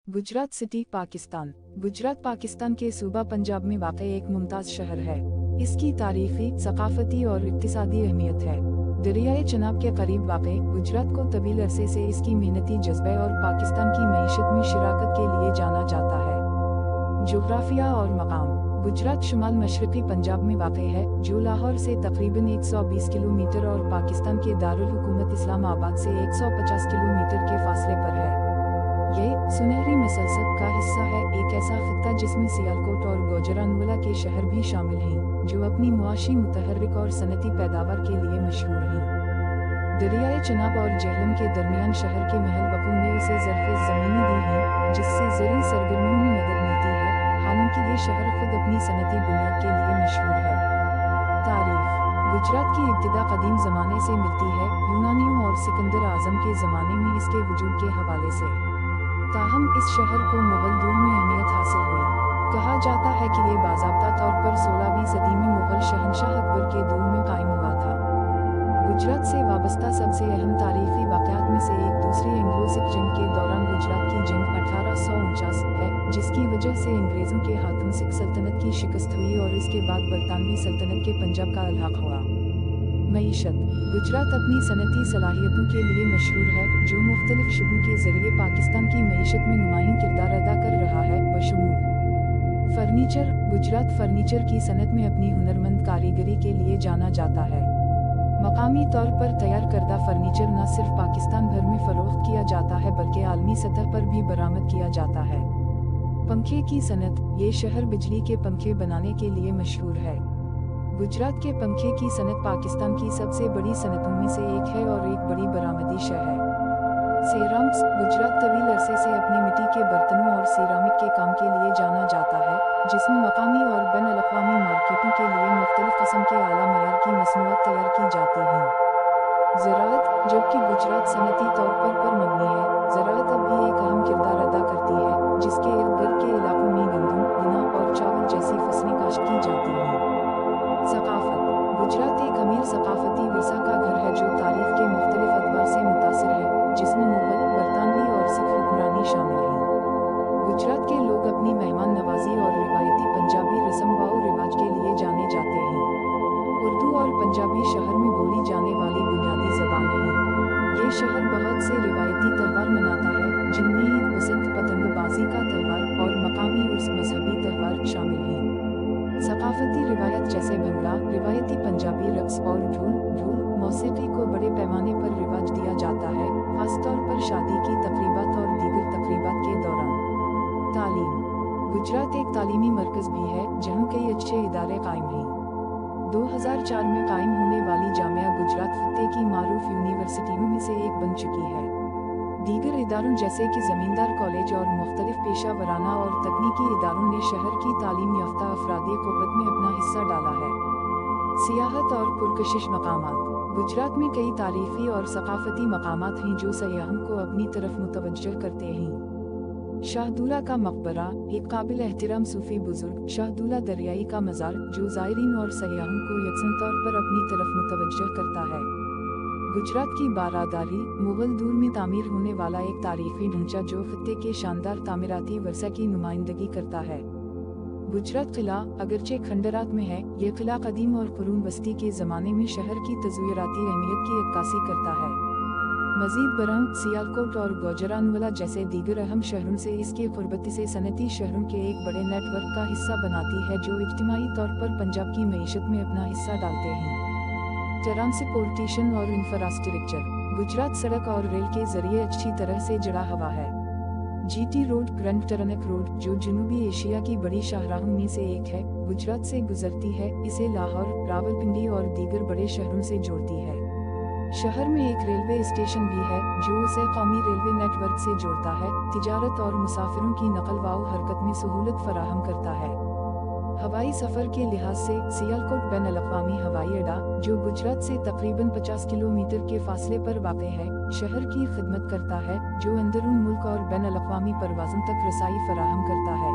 Gujarat city Pakistan. Gujarat Pakistan के सूबा पंजाब में वाक़ एक मुमताज़ शहर है। इसकी तारीख़ी, सक़ाफ़ती और इक़्तिसादी अहमियत है। दरियाए चनाब के करीब वाक़ गुजरात को तवील अरसे से इसकी मेहनती जज्बे और पाकिस्तान की मईशत में शिराकत के लिए जाना जाता है। जोग्राफिया और मकाम। गुजरात शुमाल मशरक़ी पंजाब में वाक़ है, जो लाहौर से तकरीबन 120 किलोमीटर और पाकिस्तान के दारुल हुकूमत इस्लामाबाद से 150 किलोमीटर के फासले पर है। ये सुनहरी मसलसल का हिस्सा है, एक ऐसा खित्ता जिसमें सियालकोट और गुजरानवाला के शहर भी शामिल हैं, जो अपनी मुआशी मुतहर्रिक और सनती पैदावार के लिए मशहूर हैं। दरियाए चनाब और जेहलम के दरमियान शहर के महल वक़ूफ़ ने उसे ज़रफ़े ज़मीनी दी हैं, जिससे ज़रूरी सरगर्मियों में मदद मिलती है। हालांकि ये शहर खुद अपनी सनती बुनियाद के लिए मशहूर है। तारीख़। गुजरात की इब्तिदा कदीम ज़माने से मिलती है, यूनानियों और सिकंदर आज़म के ज़माने में इसके वजूद के हवाले से। ताहम इस शहर को मुग़ल दौर में अहमियत हासिल हुई। कहा जाता है कि ये बाज़ाब्ता तौर पर 16वीं सदी में मुग़ल शहंशाह अकबर के दौर में कायम हुआ था। गुजरात से वाबस्ता सबसे अहम तारीख़ी वाक़यात में से एक दूसरी एंग्लो सिख जंग के दौरान गुजरात की जंग 1849 है, जिसकी वजह से अंग्रेज़ों के हाथों सिख सल्तनत की शिकस्त हुई और इसके बाद बरतानवी सल्तनत के पंजाब का अल्हाक़ हुआ। मईशत। गुजरात अपनी सनती सलाहियतों के लिए मशहूर है, जो मुख्तलिफ शुबों के ज़रिए पाकिस्तान की मईशत में नुमायाँ किरदार अदा कर रहा है, बशमूल फर्नीचर। गुजरात फर्नीचर की सनत में अपनी हुनरमंद कारीगरी के लिए जाना जाता है। मकामी तौर पर तैयार करदा फर्नीचर न सिर्फ पाकिस्तान भर में फ़रोख्त किया जाता है, बल्कि आलमी सतह पर भी बरामद किया जाता है। पंखे की सनत। ये शहर बिजली के पंखे बनाने के लिए मशहूर है। गुजरात के पंखे की सनत पाकिस्तान की सबसे बड़ी सनतों में से एक है और एक बड़ी बरामदी शय है। सेरामिक्स। गुजरात तवील अरसे से अपनी मिट्टी के बर्तनों और सिरामिक के काम के लिए जाना जाता है, जिसमें मकामी और बैन-अल-अक़वामी मार्केटों के लिए मुख्तलिफ किस्म के आला मयार की मसनूआत तैयार की जाती हैं। ज़राअत। जबकि गुजरात सनती तौर पर मबनी है, ज़राअत अब भी एक अहम किरदार अदा करती है, जिसके इर्द-गिर्द के इलाकों में गंदम, गन्ना और चावल जैसी फसलें काश्त की जाती हैं। सक़ाफ़त। गुजरात एक अमीर सक़ाफ़ती विरसा का घर है, जो तारीख़ के मुख्तलिफ अदवार से मुतासिर है, जिसमें मुग़ल, बरतानवी और सिख हुक्मरानी शामिल हैं। गुजरात के लोग अपनी मेहमान नवाज़ी और रिवायती पंजाबी रस्म व रिवाज के लिए जाने जाते हैं। उर्दू और पंजाबी शहर में बोली जाने वाली बुनियादी ज़बानें हैं। ये शहर बहुत से रिवायती त्यौहार मनाता है, जिनमें ईद, बसंत, पतंगबाजी का त्यौहार और मकामी उर्स मजहबी त्यौहार शामिल हैं। सक़ाफ़ती रिवायत जैसे भंगड़ा, रिवायती पंजाबी रक़्स और ढोल मौसीक़ी को बड़े पैमाने पर रिवाज दिया जाता है, ख़ासतौर पर शादी की तक़रीबात और दीगर तक़रीबात के दौरान। तालीम। गुजरात एक तालीमी मरकज़ भी है, जहाँ कई अच्छे इदारे कायम हैं। 2004 में कायम होने वाली जामिया गुजरात ख़त्ते की मारूफ यूनिवर्सिटियों में से एक बन चुकी है। दीगर इदारों जैसे कि ज़मींदार कॉलेज और मुख्तलिफ पेशा वराना और तकनीकी इदारों ने शहर की तालीम याफ्ता अफरादी क़ुव्वत में अपना हिस्सा डाला है। सियाहत और पुरकशिश मकामात। गुजरात में कई तारीख़ी और सक़ाफ़ती मकामात हैं, जो सयाहों को अपनी तरफ मुतवज्जह करते हैं। शाहदूला का मकबरा, एक काबिल एहतराम सूफ़ी बुज़ुर्ग शाहदूला दरियाई का मज़ार, जो ज़ायरीन और सयाहों को यकसन तौर पर अपनी तरफ मुतवज्जह करता है। गुजरात की बारादारी, मुग़ल दौर में तामीर होने वाला एक तारीख़ी ढांचा, जो खित्ते के शानदार तामीराती वर्सा की नुमाइंदगी करता है। गुजरात किला, अगरचे खंडरात में है, यह किला कदीम और कुरून वस्ती के ज़माने में शहर की तज़वीराती अहमियत की अक्कासी करता है। मज़ीद बरम, सियालकोट और गुजरानवाला जैसे दीगर अहम शहरों से इसकी क़ुर्बत से सनती शहरों के एक बड़े नेटवर्क का हिस्सा बनाती है, जो इज्तिमाई तौर पर पंजाब की मईशत में अपना हिस्सा डालते हैं। ट्रांसपोर्टेशन और इंफ्रास्ट्रक्चर। गुजरात सड़क और रेल के ज़रिए अच्छी तरह से जुड़ा हुआ है। GT road, grand trunk road, जो जनूबी एशिया की बड़ी शाहराहों में से एक है, गुजरात से गुजरती है, इसे लाहौर, रावलपिंडी और दीगर बड़े शहरों से जोड़ती है। शहर में एक रेलवे स्टेशन भी है, जो उसे कौमी रेलवे नेटवर्क से जोड़ता है, तिजारत और मुसाफिरों की नकल व हरकत में सहूलत फराहम करता है। हवाई सफ़र के लिहाज से सियालकोट बैन-अल-अक़वामी हवाई अड्डा, जो गुजरात से तकरीबन 50 किलोमीटर के फासले पर वाक़ है, शहर की खिदमत करता है, जो अंदरून मुल्क और बैन-अल-अक़वामी परवाज़ों तक रसाई फराहम करता है।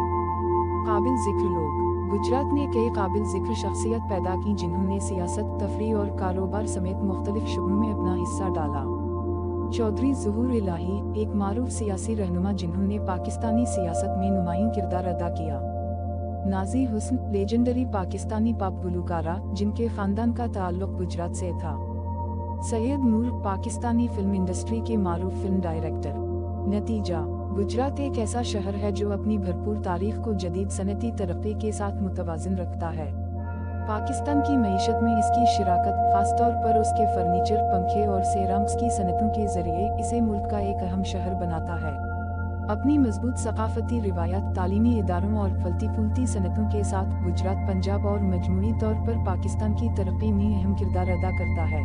काबिल ज़िक्र लोग। गुजरात ने कई काबिल ज़िक्र शख्सियत पैदा की, जिन्होंने सियासत, तफरीह और कारोबार समेत मुख्तलिफ शुबों में अपना हिस्सा डाला। चौधरी ज़ुहूर इलाही एक मारूफ सियासी रहनुमा जिन्होंने पाकिस्तानी सियासत में नुमायां किरदार अदा किया। नाज़ी हुस्न लेजेंडरी पाकिस्तानी पॉप गुलकारा जिनके ख़ानदान का ताल्लुक़ गुजरात से था। सैयद नूर पाकिस्तानी फिल्म इंडस्ट्री के मारूफ फिल्म डायरेक्टर। नतीजा, गुजरात एक ऐसा शहर है जो अपनी भरपूर तारीख को जदीद सनती तरक्की के साथ मुतवाज़िन रखता है। पाकिस्तान की मईशत में इसकी शिराकत ख़ासतौर पर उसके फर्नीचर, पंखे और सेरामिक्स की सनतों के ज़रिए इसे मुल्क का एक अहम शहर बनाता है। अपनी मजबूत सकाफती रिवायत, तालीमी इदारों और फलती फूलती सनतों के साथ गुजरात पंजाब और मजमूई तौर पर पाकिस्तान की तरक्की में अहम किरदार अदा करता है।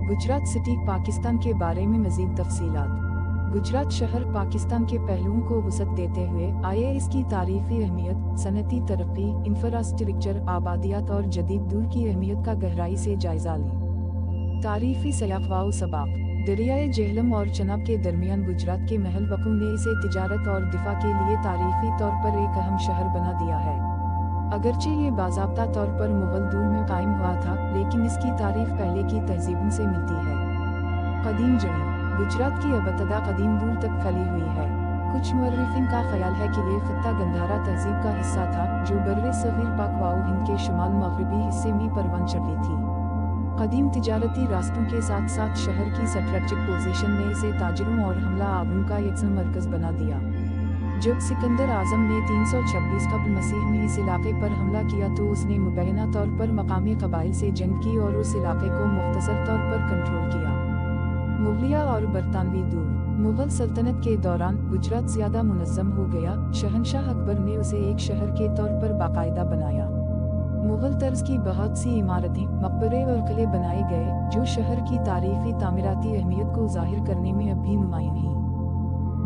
गुजरात सिटी पाकिस्तान के बारे में मज़ीद तफसीलात। गुजरात शहर पाकिस्तान के पहलुओं को वसअत देते हुए आइए इसकी तारीखी अहमियत, सनती तरक्की, इंफ्रास्ट्रक्चर, आबादियात और जदीद दूर की अहमियत का गहराई से जायजा लें। तारीखी सयाक़ सबाक़। दरियाए जेहलम और चनाब के दरमियान गुजरात के महल वक़ू ने इसे तिजारत और दिफा के लिए तारीखी तौर पर एक अहम शहर बना दिया है। अगरचे ये बाज़ाब्ता तौर पर मुग़ल दूर में कायम हुआ था, लेकिन इसकी तारीख पहले की तहज़ीबों से मिलती है। क़दीम जड़ी। गुजरात की अबतदा कदीम दूर तक फैली हुई है। कुछ मुअर्रिखीन का ख्याल है कि ये खित्ता गंधारा तहज़ीब का हिस्सा था, जो बर्रे सग़ीर पाक व हिंद के शुमाल मग़रिबी हिस्से में परवान चढ़ी थी। कदीम तिजारती रास्तों के साथ साथ शहर की स्ट्रेटजिक पोजीशन ने इसे ताजरों और हमला आवरों का यकसम मरकज़ बना दिया। जब सिकंदर आज़म ने 326 क़ब्ल मसीह में इस इलाके पर हमला किया तो उसने मुबैना तौर पर मकामी क़बाइल से जंग की और उस इलाके को मुख्तसर तौर पर कंट्रोल किया। मुग़लिया और बरतानवी दूर। मुग़ल सल्तनत के दौरान गुजरात ज़्यादा मुनज़्ज़म हो गया। शहंशाह अकबर ने उसे एक शहर के तौर पर बाकायदा बनाया। मुग़ल तर्ज की बहुत सी इमारतें, मकबरे और किले बनाए गए, जो शहर की तारीख़ी तामीराती अहमियत को ज़ाहिर करने में अब भी नुमायां हैं।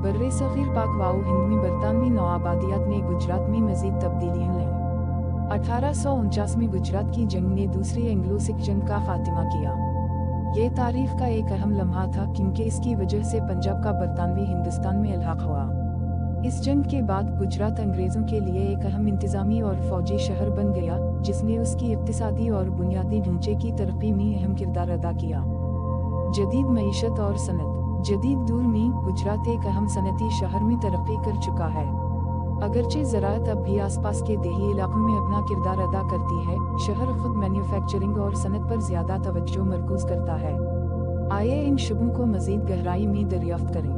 बर्रे सग़ीर पाक व हिंद में बरतानवी नौआबादियात ने गुजरात में मज़ीद तब्दीलियाँ लाईं। 1849 में गुजरात की जंग ने दूसरी एंग्लो सिख जंग का खात्मा किया। ये तारीख का एक अहम लम्हा था, क्योंकि इसकी वजह से पंजाब का बरतानवी हिंदुस्तान में इल्हाक़ हुआ। इस जंग के बाद गुजरात अंग्रेज़ों के लिए एक अहम इंतज़ामी और फ़ौजी शहर बन गया, जिसने उसकी इक़्तिसादी और बुनियादी ढांचे की तरक्की में अहम किरदार अदा किया। जदीद मईशत और सनत। जदीद दौर में गुजरात एक अहम सनती शहर में तरक्की कर चुका है। अगरचे ज़राअत अब भी आसपास के देही इलाकों में अपना किरदार अदा करती है, शहर खुद मैन्युफैक्चरिंग और सनत पर ज़्यादा तवज्जो मरकूज़ करता है। आइए इन शुबों को मज़ीद गहराई में दरियाफ्त करें।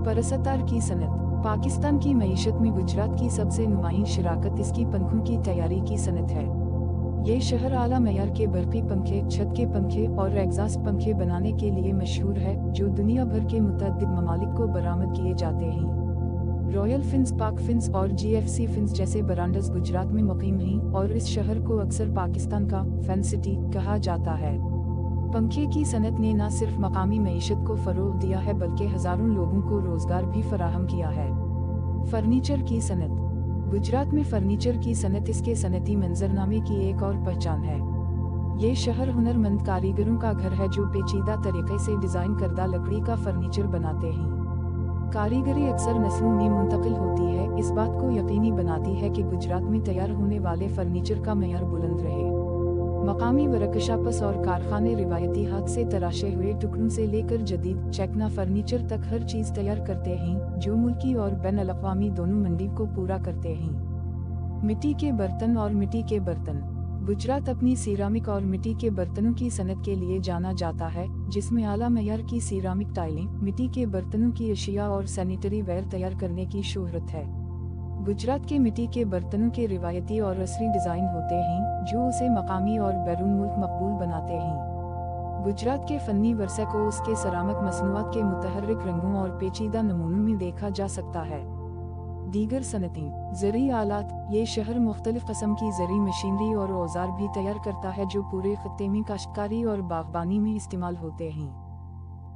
परसतार की सनत। पाकिस्तान की मईशत में गुजरात की सबसे नुमायां शिराकत इसकी पंखों की तैयारी की सनत है। ये शहर आला मयार के बर्क़ी पंखे, छत के पंखे और एग्ज़ास्ट पंखे बनाने के लिए मशहूर है, जो दुनिया भर के मुतअद्दिद ममालिक को बरामद किए जाते हैं। रॉयल फिन्स, पाक फिन्स और GFC फिन्स जैसे ब्रांड्स गुजरात में मुक़ीम हैं, और इस शहर को अक्सर पाकिस्तान का फ़ैन सिटी कहा जाता है। पंखे की सनत ने न सिर्फ मकामी मईशत को फ़रोग़ दिया है, बल्कि हज़ारों लोगों को रोज़गार भी फराहम किया है। फ़र्नीचर की सनत। गुजरात में फ़र्नीचर की सनत इसके सनती मंजरनामे की एक और पहचान है। ये शहर हुनरमंद कारीगरों का घर है, जो पेचीदा तरीक़े से डिज़ाइन करदा लकड़ी का फ़र्नीचर बनाते हैं। कारीगरी अक्सर नस्लों में मुंतकिल होती है, इस बात को यकीनी बनाती है कि गुजरात में तैयार होने वाले फ़र्नीचर का मयार बुलंद रहे। मकामी वर्कशॉप्स और कारखाने रिवायती हाथ से तराशे हुए टुकड़ों से लेकर जदीद चेकना फ़र्नीचर तक हर चीज़ तैयार करते हैं, जो मुल्की और बैन-अल-अक़वामी दोनों मंडी को पूरा करते हैं। मिट्टी के बर्तन और मिट्टी के बर्तन। गुजरात अपनी सिरामिक और मिट्टी के बर्तनों की सनत के लिए जाना जाता है, जिसमें आला मयार की सिरामिक टाइलें, मिट्टी के बर्तनों की अशिया और सैनिटरी वेयर तैयार करने की शोहरत है। गुजरात के मिट्टी के बर्तनों के रिवायती और असली डिज़ाइन होते हैं, जो उसे मकामी और बैरून मुल्क मकबूल बनाते हैं। गुजरात के फ़नी वरसे को उसके सरामिक मसनूआत के मुतहर्रिक रंगों और पेचीदा नमूनों में देखा जा सकता है। दीगर सनतें। ज़री आलात। ये शहर मुख्तलिफ क़स्म की ज़री मशीनरी और औज़ार भी तैयार करता है, जो पूरे ख़त्ते में काश्तकारी और बागबानी में इस्तेमाल होते हैं।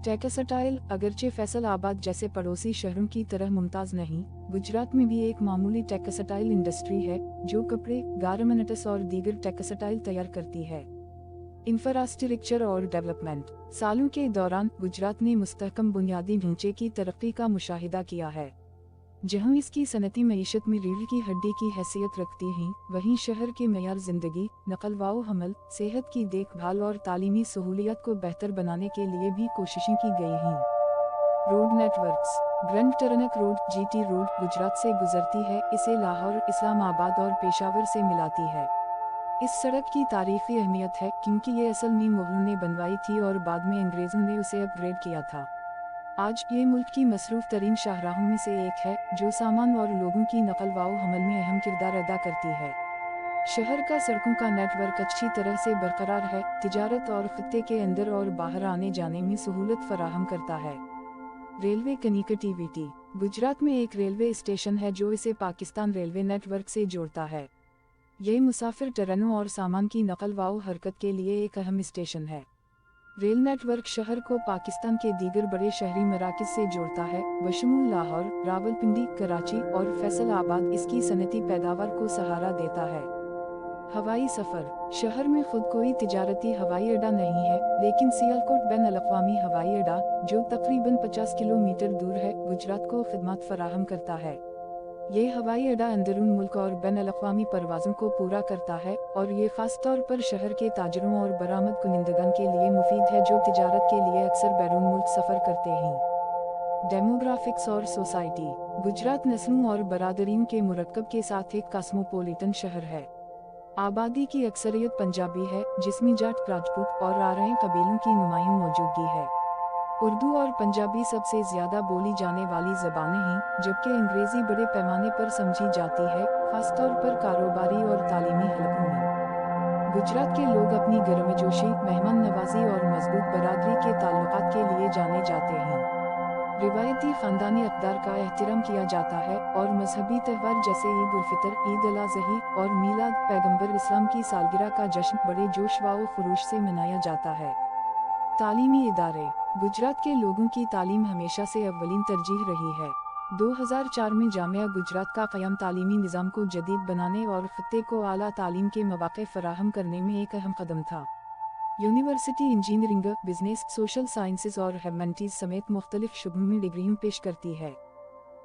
टेक्सटाइल। अगरचे फैसलाबाद जैसे पड़ोसी शहरों की तरह मुमताज़ नहीं, गुजरात में भी एक मामूली टेक्सटाइल इंडस्ट्री है, जो कपड़े, गारमेंट्स और दीगर टेक्सटाइल तैयार करती है। इंफ्रास्ट्रक्चर और डेवलपमेंट। सालों के दौरान गुजरात ने मुस्तहकम बुनियादी ढांचे की तरक्की का मुशाहिदा किया है। जहां इसकी सनती मईशत में रीढ़ की हड्डी की हैसियत रखती हैं, वहीं शहर के मयार ज़िंदगी, नकल व हमल, सेहत की देखभाल और तालीमी सहूलियत को बेहतर बनाने के लिए भी कोशिशें की गई हैं। Road networks. Grand trunk road GT road Gujarat से गुजरती है, इसे लाहौर, इस्लामाबाद और पेशावर से मिलाती है। इस सड़क की तारीखी अहमियत है क्योंकि ये असल में मुगलों ने बनवाई थी और बाद में अंग्रेजों ने उसे अपग्रेड किया था। आज ये मुल्क की मसरूफ तरीन शाहराहों में से एक है, जो सामान और लोगों की नकल व हमल में अहम किरदार अदा करती है। शहर का सड़कों का नेटवर्क अच्छी तरह से बरकरार है, तिजारत और खत्ते के अंदर और बाहर आने जाने में सहूलत फराहम करता है। Railway connectivity. गुजरात में एक रेलवे स्टेशन है जो इसे पाकिस्तान रेलवे नेटवर्क से जोड़ता है। यह मुसाफिर ट्रेनों और सामान की नकल व हरकत के लिए एक अहम स्टेशन है। रेल नेटवर्क शहर को पाकिस्तान के दीगर बड़े शहरी मराकज़ से जोड़ता है, बशमूल लाहौर, रावलपिंडी, कराची और फैसलाबाद। इसकी सनती पैदावार को सहारा देता है। हवाई सफ़र। शहर में खुद कोई तिजारती हवाई अड्डा नहीं है, लेकिन सियालकोट बैन अल-अक़वामी हवाई अड्डा, जो तकरीबन 50 किलोमीटर दूर है, गुजरात को खिदमत फराहम करता है। ये हवाई अड्डा अंदरून मुल्क और बैन अल-अक़वामी परवाज़ों को पूरा करता है और ये ख़ास तौर पर शहर के ताजरों और बरामद कुनिंदगान के लिए मुफीद है जो तिजारत के लिए अक्सर बैरून मुल्क सफ़र करते हैं। डेमोग्राफिक्स और सोसाइटी। गुजरात नस्लों और बरादरीन के मुरक्कब के साथ एक कॉस्मोपोलिटन शहर है। आबादी की अक्सरियत पंजाबी है, जिसमें जाट, राजपूत और आरएन कबीलों की नुमायां मौजूदगी है। उर्दू और पंजाबी सबसे ज़्यादा बोली जाने वाली ज़बानें हैं, जबकि अंग्रेज़ी बड़े पैमाने पर समझी जाती है, ख़ासतौर पर कारोबारी और तालीमी हलकों में। गुजरात के लोग अपनी गर्मजोशी, मेहमान नवाजी और मजबूत बरादरी के ताल्लुकात के लिए जाने जाते हैं। रिवायती ख़ानदानी अक़दार का एहतराम किया जाता है और मजहबी त्यौहार जैसे ईद उल फितर, ईद अल अज़ही और मीलाद पैगंबर इस्लाम की सालगिरह का जश्न बड़े जोश व खरोश से मनाया जाता है। तालीमी इदारे। गुजरात के लोगों की तालीम हमेशा से अव्वलीन तरजीह रही है। 2004 में जामिया गुजरात का क़याम तालीमी निज़ाम को जदीद बनाने और ख़त्ते को आला तालीम के मौक़े फ़राहम करने में एक अहम कदम था। University engineering, business, social sciences और ह्यूमैनिटीज़ समेत मुख्तलिफ शुबों में डिग्रियाँ पेश करती है।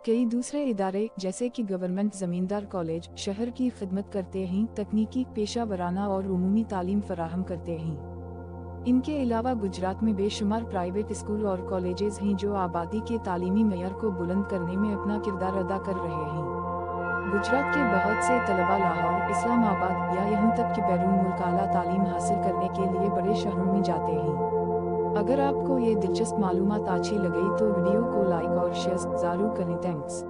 कई दूसरे इदारे जैसे कि गवर्नमेंट ज़मींदार कॉलेज शहर की खिदमत करते हैं, तकनीकी, पेशा वराना और उमूमी तालीम फराहम करते हैं। इनके अलावा गुजरात में बेशुमार प्राइवेट स्कूल और कॉलेजेस हैं जो आबादी के तालीमी मयार को बुलंद करने में अपना किरदार अदा कर रहे हैं। गुजरात के बहुत से तलबा लाहौर, इस्लामाबाद या यहाँ तक कि बैरून मुल्क आला तालीम हासिल करने के लिए बड़े शहरों में जाते हैं। अगर आपको ये दिलचस्प मालूमात अच्छी लगी तो वीडियो को लाइक और शेयर ज़रूर करें। थैंक्स।